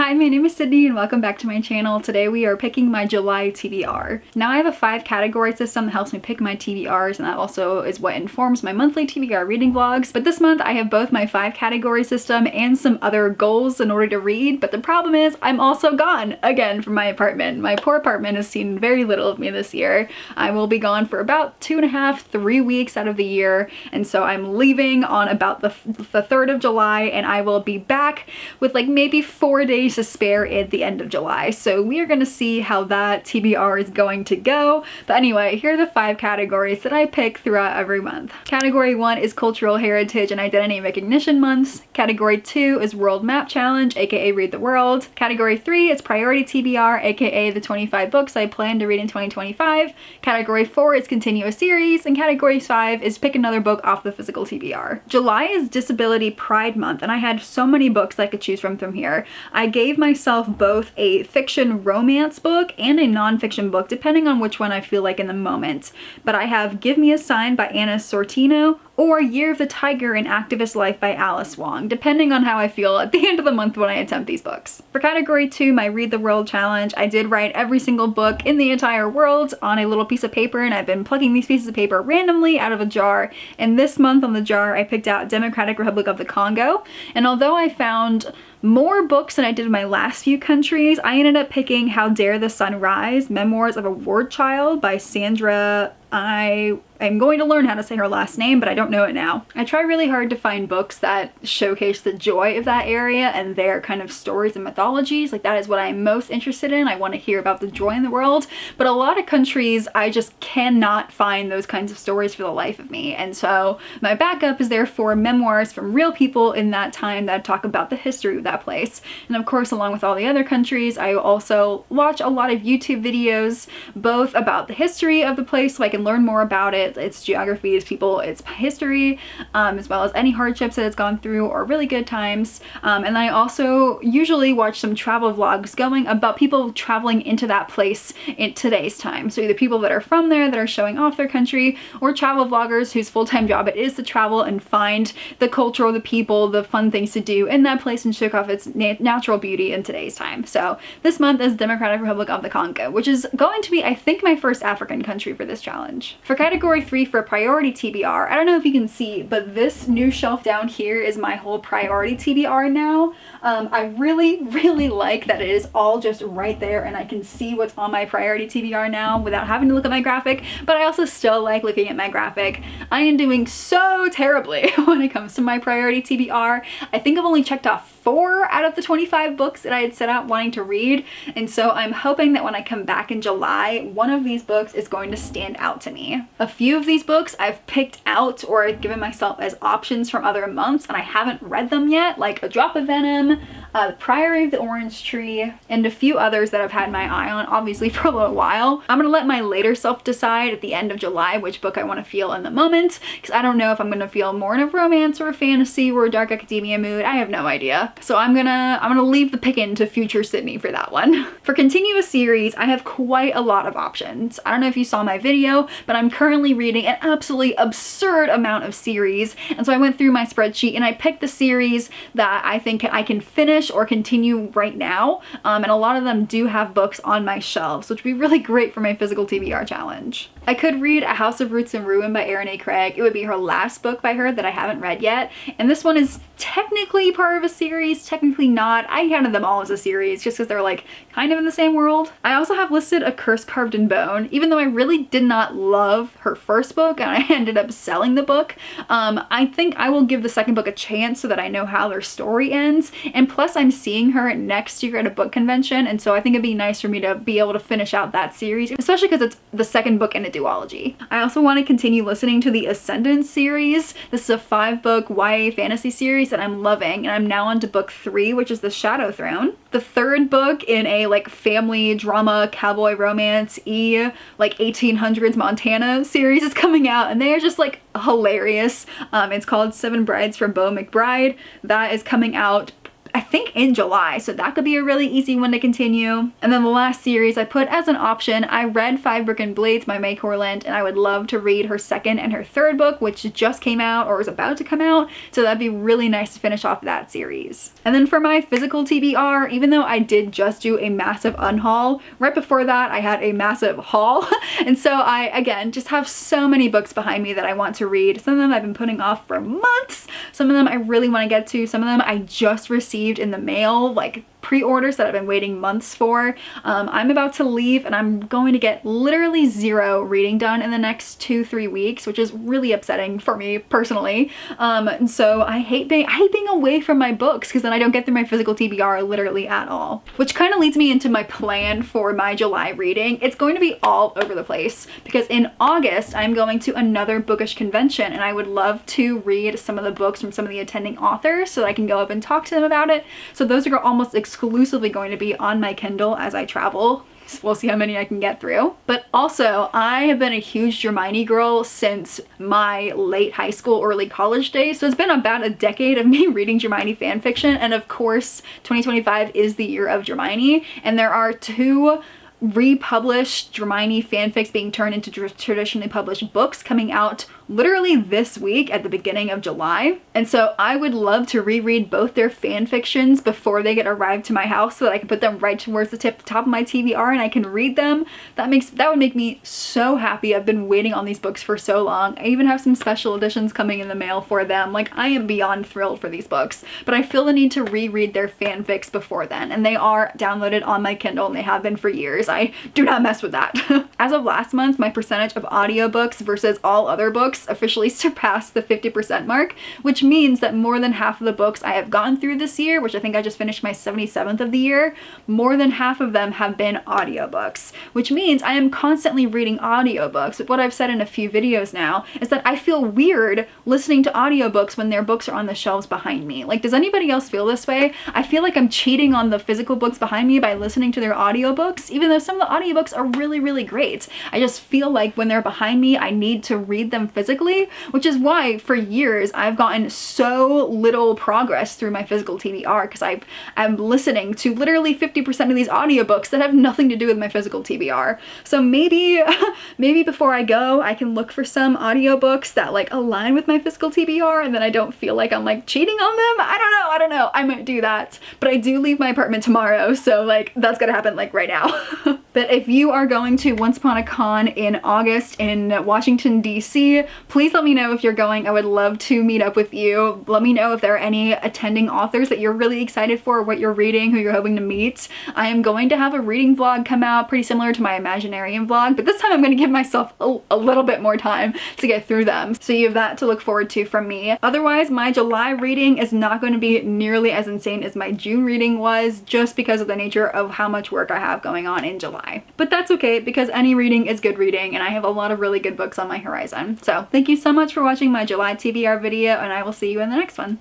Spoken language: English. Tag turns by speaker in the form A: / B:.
A: Hi, my name is Sydney and welcome back to my channel. Today we are picking my July TBR. Now I have a 5-category system that helps me pick my TBRs, and that also is what informs my monthly TBR reading vlogs. But this month I have both my 5-category system and some other goals in order to read, but the problem is I'm also gone again from my apartment. My poor apartment has seen very little of me this year. I will be gone for about 2.5, 3 weeks out of the year, and so I'm leaving on about the 3rd of July, and I will be back with like maybe 4 days to spare at the end of July. So we are going to see how that TBR is going to go. But anyway, here are the 5 categories that I pick throughout every month. Category 1 is Cultural Heritage and Identity Recognition Months. Category 2 is World Map Challenge, aka Read the World. Category 3 is Priority TBR, aka the 25 books I plan to read in 2025. Category 4 is Continue a Series, and Category 5 is Pick another book off the physical TBR. July is Disability Pride Month, and I had so many books I could choose from here. I gave myself both a fiction romance book and a nonfiction book, depending on which one I feel like in the moment. But I have Give Me a Sign by Anna Sortino or Year of the Tiger: An Activist Life by Alice Wong, depending on how I feel at the end of the month when I attempt these books. For Category 2, my Read the World Challenge, I did write every single book in the entire world on a little piece of paper, and I've been plucking these pieces of paper randomly out of a jar. And this month on the jar, I picked out Democratic Republic of the Congo. And although I found more books than I did in my last few countries, I ended up picking How Dare the Sun Rise: Memoirs of a Ward Child by Sandra. I'm going to learn how to say her last name, but I don't know it now. I try really hard to find books that showcase the joy of that area and their kind of stories and mythologies. Like, that is what I'm most interested in. I want to hear about the joy in the world, but a lot of countries I just cannot find those kinds of stories for the life of me. And so my backup is therefore memoirs from real people in that time that talk about the history of that place. And of course, along with all the other countries, I also watch a lot of YouTube videos, both about the history of the place so I can learn more about it, its geography, its people, its history, as well as any hardships that it's gone through or really good times. And I also usually watch some travel vlogs going about people traveling into that place in today's time. So either people that are from there that are showing off their country, or travel vloggers whose full-time job it is to travel and find the culture, the people, the fun things to do in that place and show off its natural beauty in today's time. So this month is Democratic Republic of the Congo, which is going to be, I think, my first African country for this challenge. For Category 3 for Priority TBR, I don't know if you can see, but this new shelf down here is my whole Priority TBR now. I really like that it is all just right there and I can see what's on my Priority TBR now without having to look at my graphic, but I also still like looking at my graphic. I am doing so terribly when it comes to my Priority TBR. I think I've only checked off 4 out of the 25 books that I had set out wanting to read, and so I'm hoping that when I come back in July, one of these books is going to stand out to me. A few of these books I've picked out or I've given myself as options from other months and I haven't read them yet, like A Drop of Venom, The Priory of the Orange Tree, and a few others that I've had my eye on obviously for a little while. I'm gonna let my later self decide at the end of July which book I want to feel in the moment, because I don't know if I'm gonna feel more in a romance or a fantasy or a dark academia mood. I have no idea. So I'm gonna leave the pickin' to future Sydney for that one. For Continue a Series, I have quite a lot of options. I don't know if you saw my video, but I'm currently reading an absolutely absurd amount of series, and so I went through my spreadsheet and I picked the series that I think I can finish or continue right now, and a lot of them do have books on my shelves, which would be really great for my physical TBR challenge. I could read A House of Roots and Ruin by Erin A. Craig. It would be her last book by her that I haven't read yet, and this one is technically part of a series, technically not. I counted them all as a series just because they're like kind of in the same world. I also have listed A Curse Carved in Bone, even though I really did not love her first book and I ended up selling the book. I think I will give the second book a chance so that I know how their story ends, and plus I'm seeing her next year at a book convention, and so I think it'd be nice for me to be able to finish out that series, especially because it's the second book in a duology. I also want to continue listening to the Ascendant series. This is a 5-book YA fantasy series that I'm loving, and I'm now on to book 3, which is The Shadow Throne. The 3rd book in a like family drama cowboy romance like 1800s Montana series is coming out, and they are just like hilarious. It's called 7 Brides for Beau McBride. That is coming out I think in July, so that could be a really easy one to continue. And then the last series I put as an option, I read Five Broken Blades by May Corland, and I would love to read her second and her third book, which just came out or is about to come out, so that'd be really nice to finish off that series. And then for my physical TBR, even though I did just do a massive unhaul, right before that I had a massive haul, and so I, again, just have so many books behind me that I want to read. Some of them I've been putting off for months, some of them I really want to get to, some of them I just received in the mail, like pre-orders that I've been waiting months for. I'm about to leave and I'm going to get literally 0 reading done in the next 2-3 weeks, which is really upsetting for me personally. And so I hate being away from my books, because then I don't get through my physical TBR literally at all. Which kind of leads me into my plan for my July reading. It's going to be all over the place, because in August I'm going to another bookish convention, and I would love to read some of the books from some of the attending authors so that I can go up and talk to them about it. So those are almost exclusively going to be on my Kindle as I travel. We'll see how many I can get through. But also, I have been a huge Dramione girl since my late high school, early college days. So it's been about a decade of me reading Dramione fanfiction. And of course, 2025 is the year of Dramione. And there are 2 republished Dramione fanfics being turned into traditionally published books coming out literally this week at the beginning of July. And so I would love to reread both their fanfictions before they get arrived to my house, so that I can put them right towards the top of my TBR and I can read them. That would make me so happy. I've been waiting on these books for so long. I even have some special editions coming in the mail for them. Like, I am beyond thrilled for these books, but I feel the need to reread their fanfics before then, and they are downloaded on my Kindle and they have been for years. I do not mess with that. As of last month, my percentage of audiobooks versus all other books officially surpassed the 50% mark, which means that more than half of the books I have gone through this year, which I think I just finished my 77th of the year, more than half of them have been audiobooks, which means I am constantly reading audiobooks. But what I've said in a few videos now is that I feel weird listening to audiobooks when their books are on the shelves behind me. Like, does anybody else feel this way? I feel like I'm cheating on the physical books behind me by listening to their audiobooks, even though some of the audiobooks are really, really great. I just feel like when they're behind me, I need to read them physically, which is why for years I've gotten so little progress through my physical TBR, because I'm listening to literally 50% of these audiobooks that have nothing to do with my physical TBR. So maybe before I go, I can look for some audiobooks that like align with my physical TBR, and then I don't feel like I'm like cheating on them. I don't know. I might do that. But I do leave my apartment tomorrow, so like that's gonna happen like right now. But if you are going to Once Upon a Con in August in Washington, DC, please let me know if you're going. I would love to meet up with you. Let me know if there are any attending authors that you're really excited for, what you're reading, who you're hoping to meet. I am going to have a reading vlog come out pretty similar to my Imaginarium vlog, but this time I'm going to give myself a little bit more time to get through them. So you have that to look forward to from me. Otherwise, my July reading is not going to be nearly as insane as my June reading was, just because of the nature of how much work I have going on in July. But that's okay, because any reading is good reading, and I have a lot of really good books on my horizon. So thank you so much for watching my July TBR video, and I will see you in the next one.